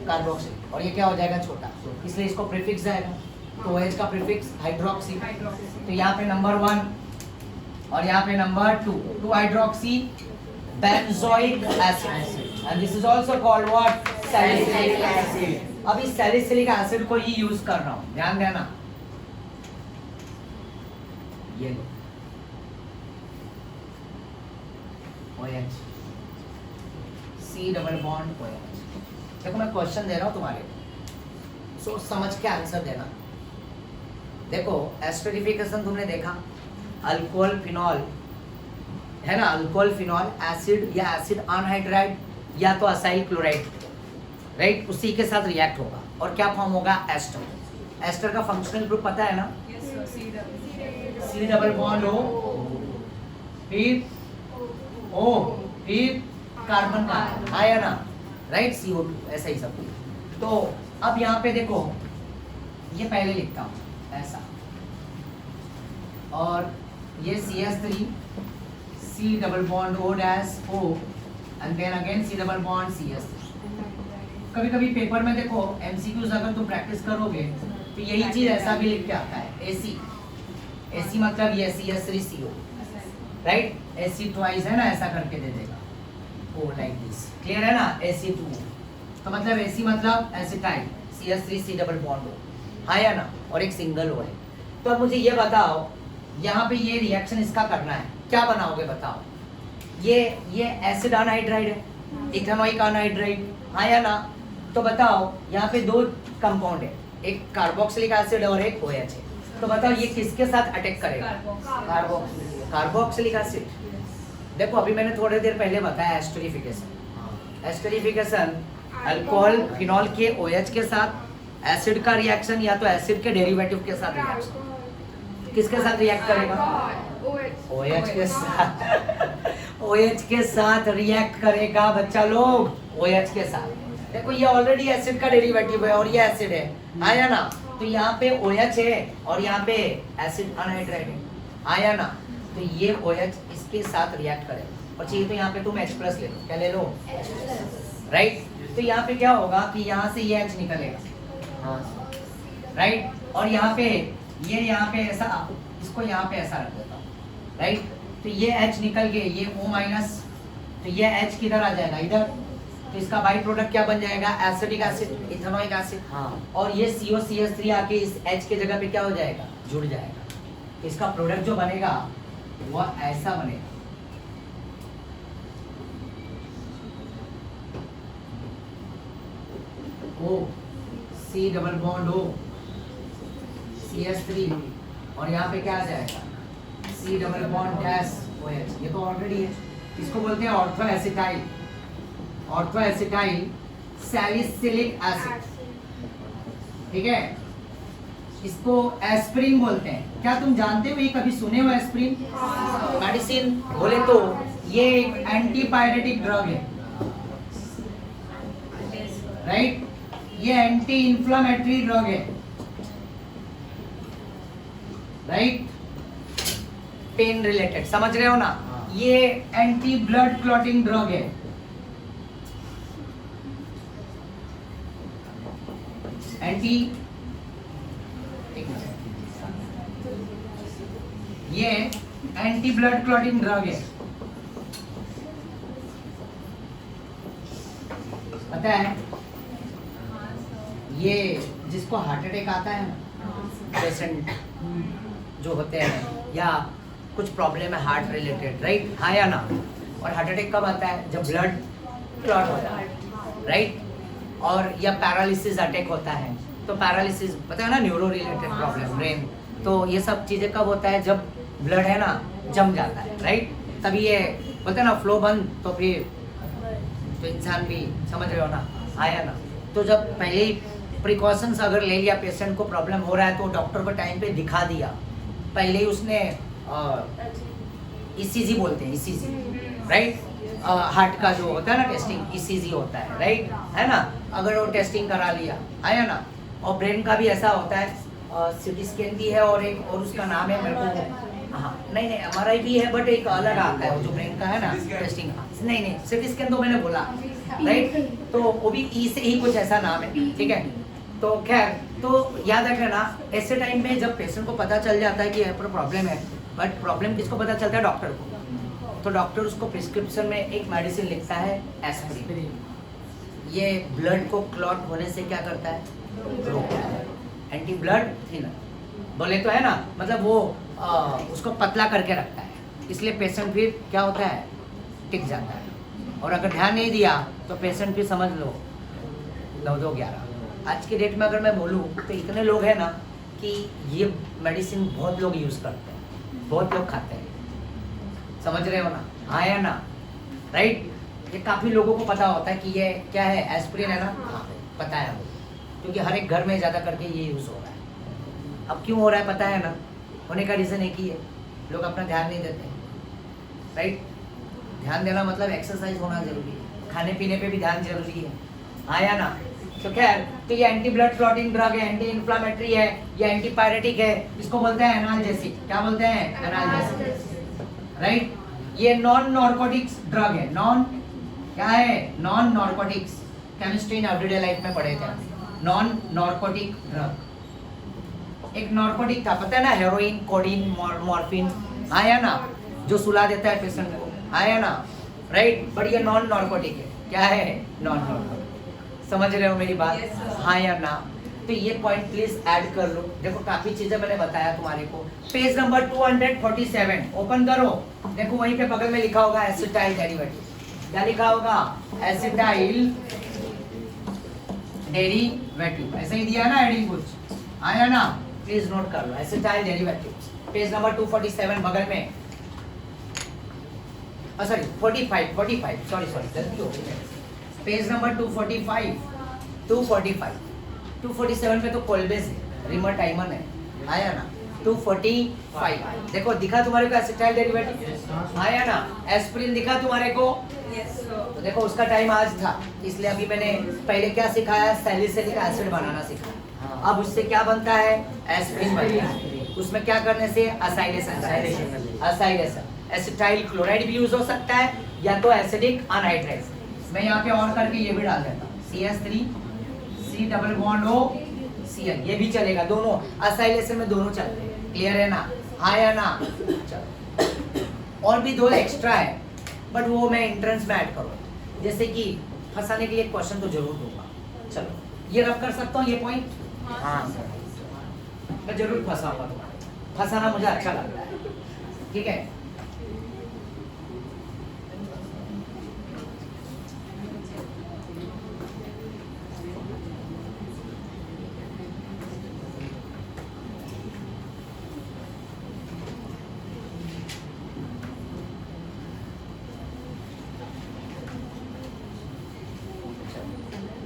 कार्बोक्सिलिक। और ये क्या हो जाएगा? छोटा, इसलिए इसको प्रीफिक्स आएगा, तो OH का प्रीफिक्स हाइड्रोक्सी। तो यहाँ पे नंबर 1 और यहाँ पे number 2 hydroxy benzoic acid and this is also called what? Salicylic acid। अब इस salicylic acid को ही यूज कर रहा हूँ, ध्यान देना। ये लो OH, C double bond OH। देखो मैं क्वेश्चन दे रहा हूँ तुम्हारे, सोच समझ के आंसर देना। देखो एस्टरिफिकेशन तुमने देखा, अल्कोहल फिनॉल है ना, अल्कोहल फिनॉल एसिड या एसिड अनहाइड्राइड या तो असाइल क्लोराइड, राइट, उसी के साथ रिएक्ट होगा और क्या फॉर्म होगा? एस्टर। एस्टर का फंक्शनल ग्रुप पता है ना? C डबल बॉन्ड O, फिर O, फिर कार्बन का आया ना, राइट, CO2, ऐसा ही सब। तो अब यहाँ पे देखो, ये पहले लिखता हूँ ऐसा, और ये CH3 C double bond O dash O and then again C double bond CH3। कभी कभी पेपर में देखो MCQs अगर तुम प्रैक्टिस करोगे तो यही चीज ऐसा भी लिख के आता है, AC मतलब ये CH3CO, राइट। AC ट्वाइस है ना, ऐसा करके दे देगा, O लाइक दिस, क्लियर है ना। AC2 तो मतलब AC मतलब acetyl, CH3 C double bond O, हाँ या ना, और एक सिंगल O है। तो अब मुझे ये बताओ, यहाँ पे ये रिएक्शन इसका करना है, क्या बनाओगे बताओ? ये एसिड अनहाइड्राइड है, इथेनॉइक अनहाइड्राइड, हाँ या ना। तो बताओ यहाँ पे 2 कंपाउंड है, एक कार्बोक्सिलिक एसिड और एक OH है, तो बताओ ये किसके साथ अटैक करेगा? Carboxylic acid. देखो अभी मैंने थोड़ी देर पहले बताया एस्टरिफिकेशन। एस्टरिफिकेशन अल्कोहल फिनॉल के OH के साथ एसिड का रिएक्शन या तो एसिड के डेरिवेटिव के साथ रिएक्शन, किसके साथ रिएक्ट करेगा? OH के साथ। OH के साथ रिएक्ट करेगा बच्चा लोग, OH के साथ। देखो ये ऑलरेडी एसिड का डेरिवेटिव है और ये एसिड है, आया ना। तो यहाँ पे OH है और यहाँ पे एसिड अनहाइड्राइड है, आया ना? तो ये OH इसके साथ रिएक्ट करे और चाहिए तो यहाँ पे तुम H+ ले लो, क्या ले लो? राइट? तो यहाँ पे क्या होगा कि यहाँ से ये H निकलेगा, हाँ राइट? और यहाँ पे ये यहाँ पे ऐसा, इसको यहाँ पे ऐसा रख देता हूँ, राइट? तो ये H निकल के ये O-, तो ये H किधर आ जाएगा? इधर। तो इसका बाई प्रोडक्ट क्या बन जाएगा? Acidic acid, ethanoic acid. हाँ और ये COCH3 आके इस H के जगह पे क्या हो जाएगा? जुड़ जाएगा। तो इसका प्रोडक्ट जो बनेगा वह ऐसा बनेगा, O C double bond O CH3 और यहाँ पे क्या आ जाएगा? C double bond dash OH। ये तो ऑलरेडी है, इसको बोलते हैं ऑर्थोएसिटाइल, ऑर्थोएसिटाइल सैलिसिलिक एसिड, ठीक है? इसको एस्प्रिन बोलते हैं। क्या तुम जानते हो, ये कभी सुने हो एस्प्रिन? मेडिसिन बोले तो ये एक एंटीपायरेटिक ड्रग है, राइट? ये एंटी इंफ्लेमेटरी ड्रग है, राइट? पेन रिलेटेड, समझ रहे हो ना? ये एंटी ब्लड क्लॉटिंग ड्रग है, एंटी, ये एंटी ब्लड क्लॉटिंग ड्रग है, पता है? ये जिसको हार्ट अटैक आता है ना, पेशेंट जो होते हैं या कुछ प्रॉब्लम है हार्ट रिलेटेड, राइट? हाँ या ना? और हार्ट अटैक कब आता है? जब ब्लड क्लॉट होता है, राइट? और या पैरालिसिस अटैक होता है, तो पैरालिसिस पता है ना, न्यूरो रिलेटेड प्रॉब्लम, ब्रेन। तो ये सब चीज़ें कब होता है? जब ब्लड है ना जम जाता है, राइट? तभी ये बोलते हैं ना फ्लो बंद, तो फिर तो इंसान भी, समझ रहे हो ना? आया ना? तो जब पहले ही प्रिकॉशंस अगर ले लिया, पेशेंट को प्रॉब्लम हो रहा है तो डॉक्टर को टाइम पे दिखा दिया, पहले ही उसने ECG बोलते हैं, ECG, राइट? हार्ट का जो होता है ना टेस्टिंग, ECG होता है, राइट? है ना? अगर वो टेस्टिंग करा लिया, आया ना? और ब्रेन का भी ऐसा होता है, CT स्कैन भी है और एक और उसका नाम है मेरे को, हाँ नहीं MRI भी है, बट एक अलग आता है वो जो ब्रेन का है ना टेस्टिंग, नहीं CT स्कैन तो मैंने बोला, राइट? तो वो भी E से ही कुछ ऐसा नाम है, ठीक है? तो खैर, तो याद रखना ऐसे टाइम में जब पेशेंट को पता चल जाता है कि यहाँ पर प्रॉब्लम है, बट प्रॉब्लम किसको पता चलता है? डॉक्टर को। तो डॉक्टर उसको प्रिस्क्रिप्शन में एक मेडिसिन लिखता है, एस्प्रिन। ये ब्लड को क्लॉट होने से क्या करता है? रोकता है, एंटी ब्लड थिनर बोले तो है ना, मतलब वो उसको पतला करके रखता है, इसलिए पेशेंट फिर क्या होता है? टिक जाता है। और अगर ध्यान नहीं दिया तो पेशेंट फिर समझ लो 9-2-11। आज के डेट में अगर मैं बोलूँ तो इतने लोग हैं ना कि ये मेडिसिन बहुत लोग यूज़ करते हैं, बहुत लोग खाते हैं, समझ रहे हो ना? हाँ या ना? राइट? ये काफ़ी लोगों को पता होता है कि ये क्या है, एस्प्रिन है ना? हाँ पता है वो, क्योंकि हर एक घर में ज़्यादा करके ये यूज़ हो रहा है। अब क्यों हो रहा है पता है ना? होने का रीज़न एक ही है, लोग अपना ध्यान नहीं देते, राइट? ध्यान देना मतलब एक्सरसाइज होना जरूरी है, खाने पीने पे भी ध्यान जरूरी है, हाँ या ना? तो खैर, तो ये एंटी ब्लड क्लॉटिंग ड्रग है, एंटी इन्फ्लामेटरी है, ये एंटीपायरेटिक है, इसको बोलते हैं एनाल्जेसिक। क्या बोलते हैं? Analgesic, right? ये नॉन नॉर्कोटिक्स ड्रग है, नॉन क्या है? Non narcotics, chemistry in everyday life में पढ़े थे, नॉन नॉर्कोटिक ड्रग। एक नॉर्कोटिक था, पता है ना, हेरोइन, कोडीन, मॉर्फिन, हाँ या ना? जो सुला देता है पेशेंट को, हाँ या ना? राइट? बट ये नॉन नॉर्कोटिक है, क्या है? Non narcotic. समझ रहे हो मेरी बात? हाँ या ना? तो ये पॉइंट प्लीज ऐड कर लो। देखो काफी चीजें मैंने बताया तुम्हारे को। पेज नंबर 247 ओपन करो, देखो वहीं पे बगल में लिखा होगा एसिटाइल डेरिवेटिव। क्या लिखा होगा? एसिटाइल डेरिवेटिव, ऐसे ही दिया है ना एडिंग कुछ, आया ना? प्लीज नोट कर लो, एसिटाइल डेरिवेटिव, पेज नंबर 247 बगल में, सॉरी 45 सॉरी गलती हो गई, पेज नंबर 247 पे तो कोल्बेस है, रिमर टाइमन है, आया ना? 245 देखो दिखा तुम्हारे को एसिटाइल डेरिवेटिव, आया ना? एस्प्रिन दिखा तुम्हारे को, तो देखो उसका टाइम आज था, इसलिए अभी मैंने पहले क्या सिखाया? सैलिसिलिक एसिड बनाना सिखाया, अब उससे क्या बनता है? एस्पिरिन बनता है। उसमें क्या करने से? असाइलेशन। असाइलेशन एसिटाइल क्लोराइड भी यूज हो सकता है या तो एसिडिक अनहाइड्रेट। मैं यहाँ पे और करके ये भी डाल देता हूँ, CH3 C double bond O Cl, ये भी चलेगा। दोनों असाइलेशन में दोनों चलते हैं। क्लियर है ना? हाँ या ना? चलो और भी दो एक्स्ट्रा है बट वो मैं एंट्रेंस में ऐड करूँगा, जैसे कि फंसाने के लिए एक क्वेश्चन तो जरूर दूंगा। चलो ये रब कर सकता हूँ ये पॉइंट? हाँ मैं जरूर फंसाऊंगा तुम्हारे, फंसाना मुझे अच्छा लगता है। ठीक है,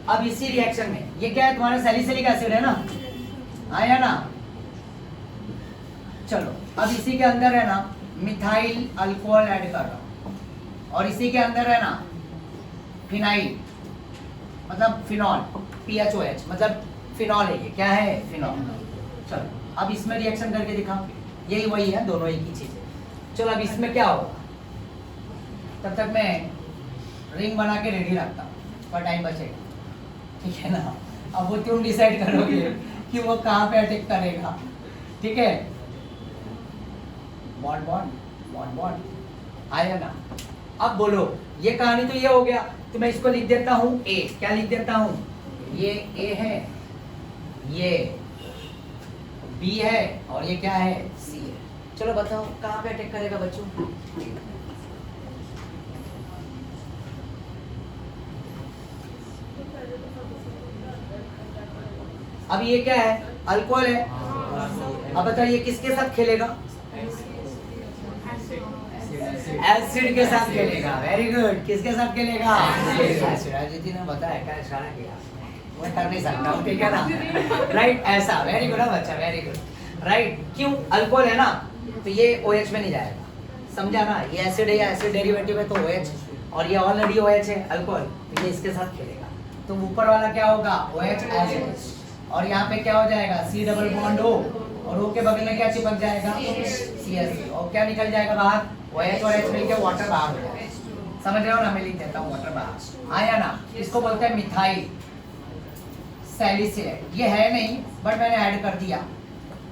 अब इसी रिएक्शन में ये क्या है? तुम्हारा सैलिसिलिक एसिड है ना, आया ना? चलो अब इसी के अंदर है ना मिथाइल अल्कोहल ऐड कर रहा हूं, और इसी के अंदर है ना फिनाइल मतलब फिनॉल, PHOH मतलब फिनॉल है। ये क्या है? फिनॉल। चलो अब इसमें रिएक्शन करके दिखाओ, यही वही है, दोनों एक ही चीज है। चलो अब इसमें क्या होगा, तब तक मैं रिंग बना के रेडी रखता हूँ पर टाइम बचेगा। ठीक है ना? अब वो तुम डिसाइड करोगे कि वो कहाँ पे अटैक करेगा। ठीक है, बॉन्ड बॉन्ड बॉन्ड बॉन्ड, आया ना? अब बोलो, ये कहानी तो ये हो गया, तो मैं इसको लिख देता हूँ A। क्या लिख देता हूँ? ये A है, ये B है, और ये क्या है? C है। चलो बताओ कहाँ पे अटैक करेगा बच्चों? अब ये क्या है? अल्कोहल है। अब बताइए किसके साथ खेलेगा? एसिड के साथ खेलेगा। Very good. किसके साथ खेलेगा? एसिड। अदिति ने बताया, क्या इशारा किया, मैं कर नहीं सकता हूँ। ठीक है ना? राइट, ऐसा। वेरी गुड बच्चा, वेरी गुड। राइट, क्यों? अल्कोहल है ना, तो ये OH में नहीं जाएगा, समझा ना? ये एसिड है या एसिड डेरिवेटिव है तो OH, और ये ऑलरेडी OH है अल्कोहल, तो ये इसके साथ खेलेगा। तो ऊपर वाला क्या होगा? OH एसिड, और यहाँ पे क्या हो जाएगा? C डबल बॉन्ड O, और O के बगल में क्या चिपक जाएगा? CH, और क्या निकल जाएगा बाहर? OH और H मिलके वाटर बाहर हो जाएगा। समझ रहे हो ना? मैं लिख देता हूँ वाटर बाहर, आया ना? इसको बोलते हैं मिथाइल सैलिसिलेट। ये है नहीं बट मैंने ऐड कर दिया।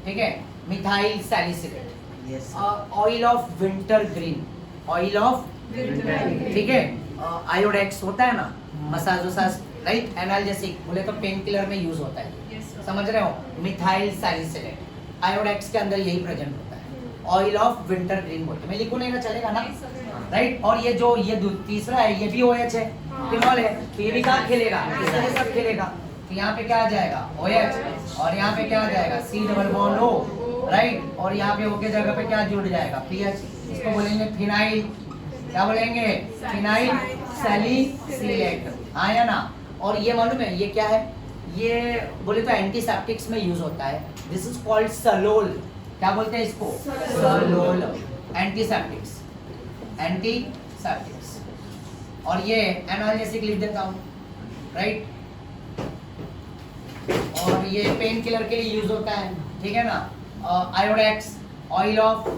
ठीक है, methyl salicylate. Oil of winter green, oil of, ठीक है, आयोडेक्स होता है ना, मसाज वसाज, राइट, एनाल्जेसिक बोले तो पेन किलर में यूज होता है। समझ रहे हो? मिथाइल सैलिसिलेट आयोडेक्स के अंदर यही प्रेजेंट होता है। ऑयल ऑफ विंटर ग्रीन बोलते हैं। मैं लिखूं नहीं ना, चलेगा ना? राइट, और ये जो ये तीसरा है, ये भी OH है, फिनॉल है, तो ये भी कहाँ खेलेगा? इसके साथ खेलेगा। तो यहाँ पे क्या आ जाएगा? OH, और यहाँ पे क्या आ जाएगा? C double bond O, right, और यहाँ पे O के जगह पे क्या जुड़ जाएगा? PH। इसको बोलेंगे फिनाइल, क्या बोलेंगे? फिनाइल सैलिसिलेट, हाँ या ना? और ये मालूम है ये क्या है? ये बोले तो एंटीसेप्टिक्स में यूज होता है। This is called Salul. क्या बोलते हैं इसको? सलोल। Antiseptics, antiseptics. और ये एनाल्जेसिक लिख देता हूँ, राइट, और ये पेन किलर के लिए यूज होता है। ठीक है ना? आयोडेक्स, ऑयल ऑफ,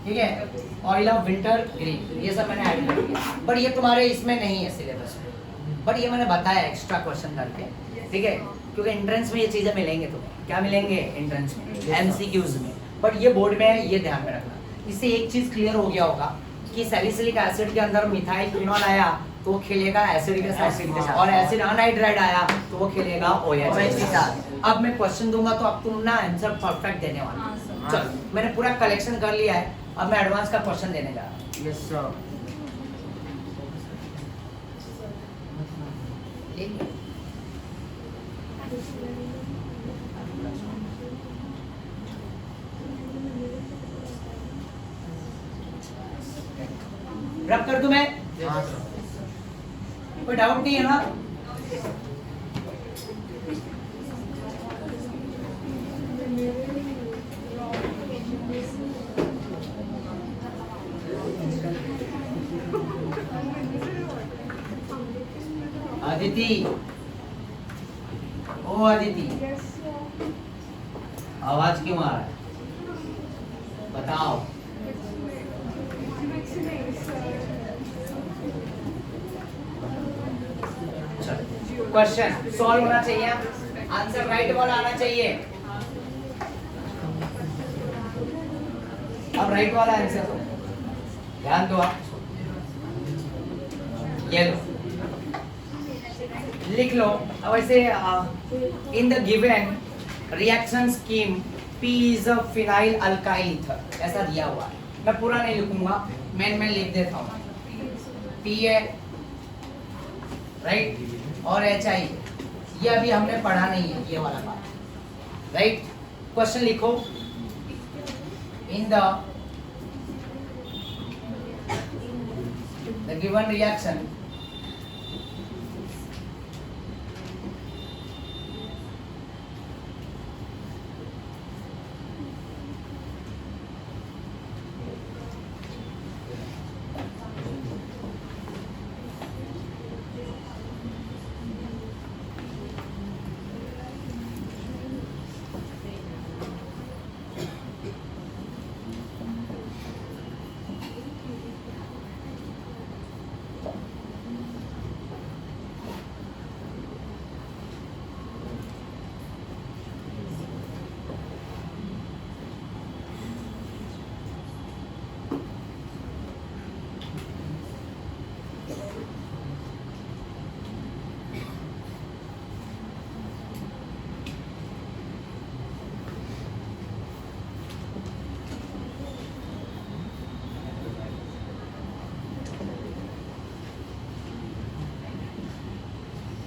ठीक है, ऑयल ऑफ विंटर ग्रीन, ये सब मैंने ऐड कर दिया। बट ये तुम्हारे इसमें नहीं है सिलेबस में, बट ये मैंने बताया एक्स्ट्रा क्वेश्चन करके। ठीक है, क्योंकि एंट्रेंस में ये चीजें मिलेंगे तुम्हें। क्या मिलेंगे एंट्रेंस में? MCQs में। बट ये बोर्ड में है, ये ध्यान में रखना। इससे एक चीज क्लियर हो गया होगा कि सैलिसिलिक एसिड के अंदर मिथाइल फिनॉल आया तो वो खेलेगा एसिड के साथ, और एसिड अनहाइड्राइड आया तो वो खेलेगा OH के साथ। अब मैं क्वेश्चन दूंगा तो अब तुम ना आंसर परफेक्ट देने वाले। चलो मैंने पूरा कलेक्शन कर लिया है, अब मैं एडवांस का क्वेश्चन देने जा रहा हूँ। Yes sir. रब कर दूं मैं? हाँ सर। कोई डाउट नहीं है ना? अदिति, ओ अदिति, आवाज क्यों आ रहा है? बताओ। क्वेश्चन सॉल्व होना चाहिए, आंसर राइट वाला आना चाहिए। अब राइट वाला आंसर दो, ध्यान दो आप। ये लो, लिख लो। अब ऐसे in the given reaction scheme P is a phenyl alkyl ether, ऐसा दिया हुआ है। मैं पूरा नहीं लिखूंगा, मैं लिख देता हूँ। P है राइट, और HI, ये अभी हमने पढ़ा नहीं है ये वाला पार्ट, राइट। क्वेश्चन लिखो, इन द गिवन रिएक्शन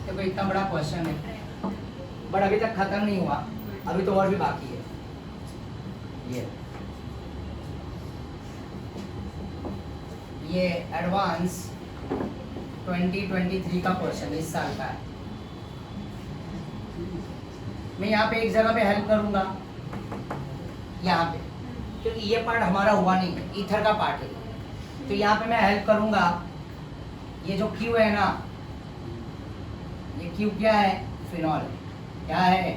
देखो, इतना बड़ा क्वेश्चन है बट अभी तक खत्म नहीं हुआ, अभी तो और भी बाकी है। ये एडवांस 2023 का क्वेश्चन इस साल का है। मैं यहाँ पे एक जगह पे हेल्प करूंगा, यहाँ पे, क्योंकि ये पार्ट हमारा हुआ नहीं है, ईथर का पार्ट है, तो यहाँ पे मैं हेल्प करूंगा। ये जो Q है ना, ये Q क्या है? फिनॉल। क्या है?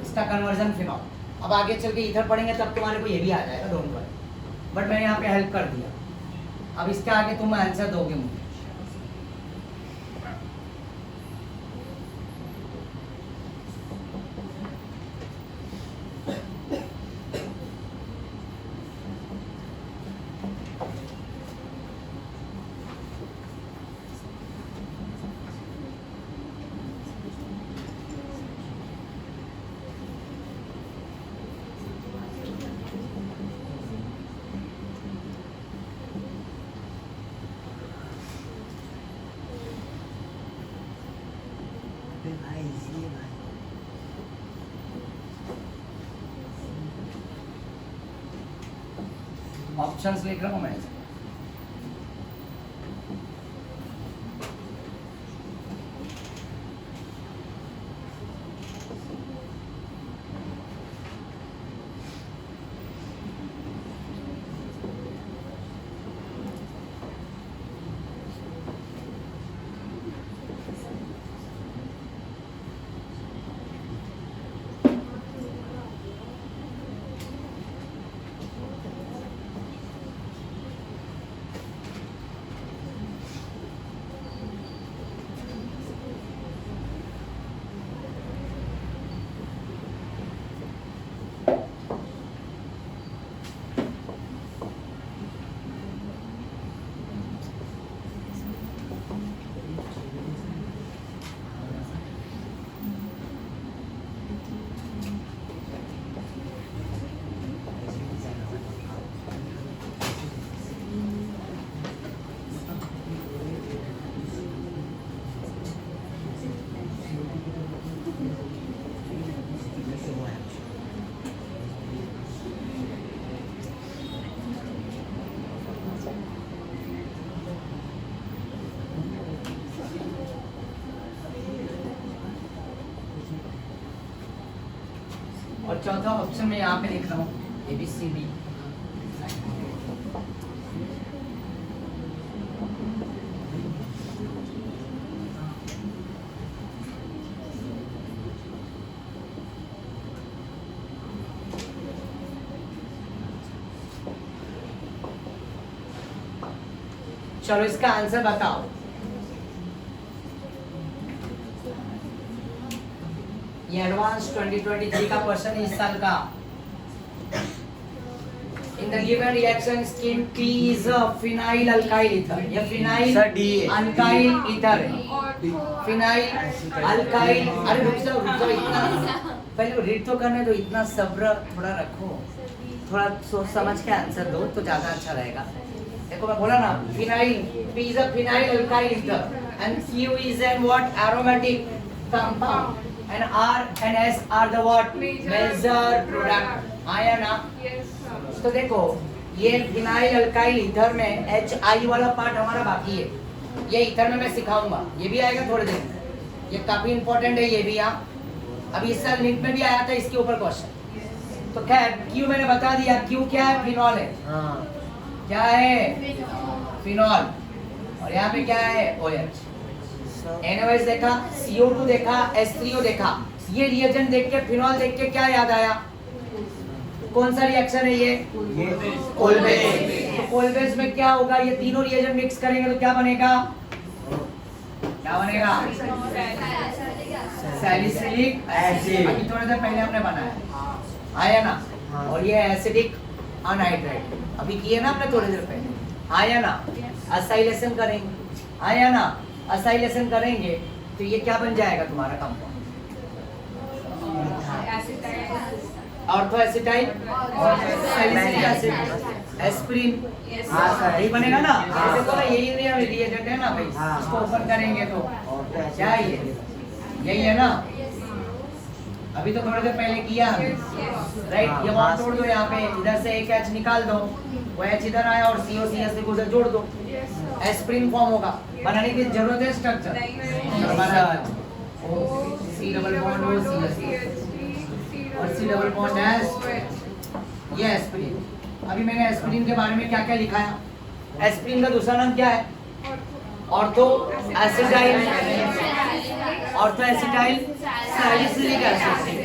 इसका कन्वर्जन फिनॉल। अब आगे चल के ईथर पढ़ेंगे तब तुम्हारे को ये भी आ जाएगा, डोंट वरी, बट मैंने यहाँ पे हेल्प कर दिया। अब इसके आगे तुम आंसर दोगे मुझे। ऑप्शंस लिख रहा हूँ मैं। और चौथा ऑप्शन में यहाँ पे लिख रहा हूँ ABCD। चलो इसका आंसर बताओ। ये एडवांस 2023 का क्वेश्चन इस साल का। In the given reaction scheme T is a phenyl alkyl ether। ये phenyl Sir, D है। alkyl ether है। phenyl alkyl, अरे रुक जाओ इतना पहले रीड तो करने दो, इतना सब्र थोड़ा रखो, थोड़ा सोच समझ के आंसर दो तो ज्यादा अच्छा रहेगा। देखो मैं बोला ना, phenyl, P is a phenyl alkyl ether and Q is an what aromatic compound and R and S are the what major product। आया ना? तो देखो ये फिनाइल अल्काइल ईथर में HI वाला पार्ट हमारा बाकी है, ये ईथर में मैं सिखाऊंगा, ये भी आएगा थोड़े दिन में, ये काफी इंपॉर्टेंट है ये भी। यहाँ अभी इस साल नीट में भी आया था इसके ऊपर क्वेश्चन। तो खैर क्यू मैंने बता दिया, क्यू क्या है? फिनॉल है। हाँ। क्या है? फिनॉल। और यहाँ पे क्या है? OH। NaOH देखा, CO2 देखा, H3O देखा। ये रिएजेंट देख के, फिनॉल देख के क्या याद आया? कौन सा रिएक्शन है ये? कोलबेस। तो कोलबेस में क्या होगा? ये तीनों रिएजेंट मिक्स करेंगे तो क्या बनेगा? क्या बनेगा? Salicylic acid. अभी थोड़ी देर पहले हमने बनाया, आया ना? हाँ। और ये एसिडिक अनहाइड्रेट अभी किए ना हमने थोड़ी देर पहले, आया ना? असाइलेशन करेंगे, आया ना? असाइलेशन करेंगे तो ये क्या बन जाएगा तुम्हारा compound? Ortho acetyl salicylic acid, aspirin. हाँ सर, यही बनेगा ना? हाँ। देखो ना यही रिएजेंट है ना भाई, हाँ। इसको ओपन करेंगे तो क्या है ये? यही है ना? अभी तो थोड़ी देर पहले किया हमने, राइट? ये बॉन्ड तोड़ दो, यहाँ पे इधर से एक H निकाल दो, वो H इधर आया और CO CH से उधर जोड़ दो, एस्पिरिन फॉर्म होगा। बनाने की जरूरत है structure? C double bond O CH और C डबल बॉन्ड S, ये एस्पिरिन। अभी मैंने एस्पिरिन के बारे में क्या क्या लिखा है? एस्पिरिन का दूसरा नाम क्या है? Ortho acetyl, ortho acetyl salicylic acid,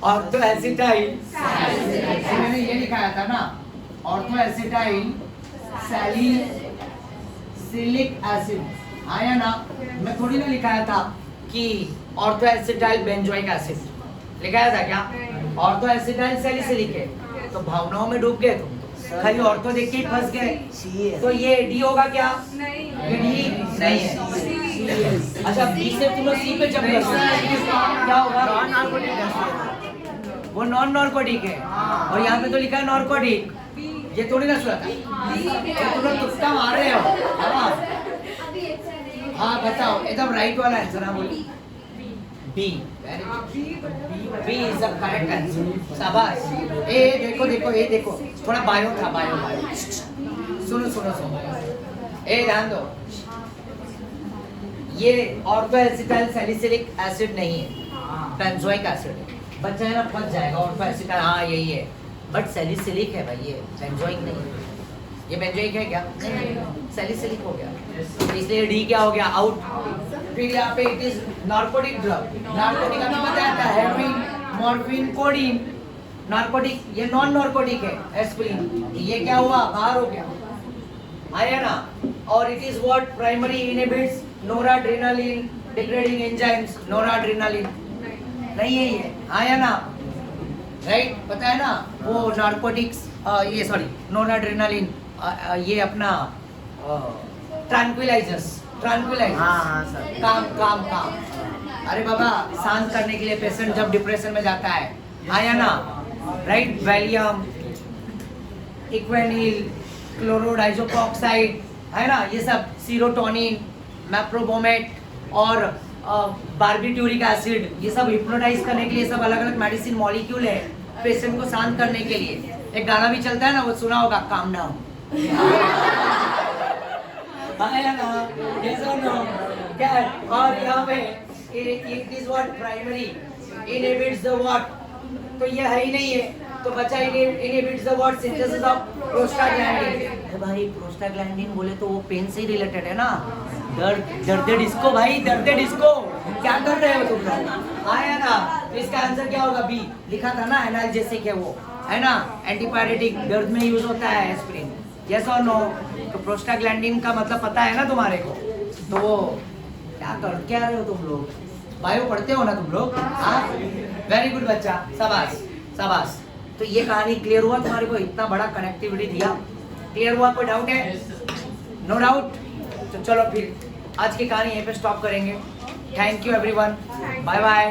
ortho acetyl. मैंने ये लिखाया था ना, ऑर्थो एसिटाइल सैलिसिलिक एसिड, आया ना? मैं थोड़ी ना लिखाया था कि ऑर्थो एसिटाइल बेंजोइक एसिड, लिखाया था क्या? ऑर्थो एसिटाइल सैलिसिलिक है। तो भावनाओं में डूब गए तुम तो, खाली ऑर्थो देख के ही फंस गए। तो ये डी होगा क्या? ये डी नहीं है। अच्छा बी से तुम लोग सी पे जंप कर, क्या होगा? वो नॉन नार्कोटिक है और यहाँ पे तो लिखा है नार्कोटिक, ये थोड़ी ना सुना था। तुम लोग तुक्का मार रहे हो। हाँ बताओ, एकदम राइट वाला आंसर। हाँ बोलो। B, B is the correct answer. शाबाश। ए देखो देखो, ए देखो, थोड़ा बायो था, बायो। सुनो सुनो सुनो, ए ध्यान दो, ये ऑर्थो एसिटाइल सैलिसिलिक एसिड नहीं है, बेंजोइक एसिड है। बच्चा है ना फंस जाएगा, ऑर्थो एसिटाइल हाँ यही है, बट सैलिसिलिक है भाई, ये बेंजोइक नहीं है। ये बेंजोइक है क्या? सैलिसिलिक हो गया, इसलिए डी क्या हो गया? आउट। फिर यहाँ पे it is narcotic drug. Narcotic अभी बताया था, हेरोइन, मॉर्फिन, कोडीन। नार्कोटिक ये नॉन नार्कोटिक है, एस्पिरिन। ये क्या हुआ? बाहर हो गया, आया ना? और it is what? Primary inhibits noradrenaline degrading enzymes. Noradrenaline नहीं है ये, आया ना? राइट, पता है ना? वो नार्कोटिक्स, ये सॉरी नोराड्रेनालिन, ये अपना ट्रैंक्विलाइजर्स। हाँ सर। काम। अरे बाबा, शांत करने के लिए पेशेंट जब डिप्रेशन में जाता है, आया ना? राइट, वैलियम, इक्वेनिल, क्लोरोडाइजोपेरोक्साइड, है ना? ये सब, सीरोटोनिन, मैप्रोबोमेट और बार्बिट्यूरिक एसिड, ये सब हिप्नोटाइज करने के लिए सब अलग अलग मेडिसिन मॉलिक्यूल है पेशेंट को शांत करने के लिए। एक गाना भी चलता है ना, वो सुना होगा, काम डाउन। आया ना? ये सुनो क्या है? और यहाँ पे it is what? Primary inhibits the what? तो ये है ही नहीं है, तो बचा inhibits the what? Synthesis of prostaglandin. भाई प्रोस्टाग्लैंडिन बोले तो वो पेन से ही रिलेटेड है ना? दर्द डिस्को भाई, दर्द डिस्को। क्या कर रहे हो तुम लोग? आया ना? तो इसका आंसर क्या होगा? बी। लिखा था ना, एनाल्जेसिक है वो, है ना? एंटीपायरेटिक, दर्द में यूज होता है एस्पिरिन। यस और नो? तो प्रोस्टाग्लैंडिन का मतलब पता है ना तुम्हारे को? तो वो क्या रहे हो तुम लोग? बायो पढ़ते हो ना तुम लोग? हाँ, वेरी गुड बच्चा, शाबाश शाबाश। तो ये कहानी क्लियर हुआ तुम्हारे को? इतना बड़ा कनेक्टिविटी दिया, क्लियर हुआ? कोई डाउट है? No doubt? तो चलो फिर आज की कहानी यहीं पे स्टॉप करेंगे। Thank you everyone, bye bye.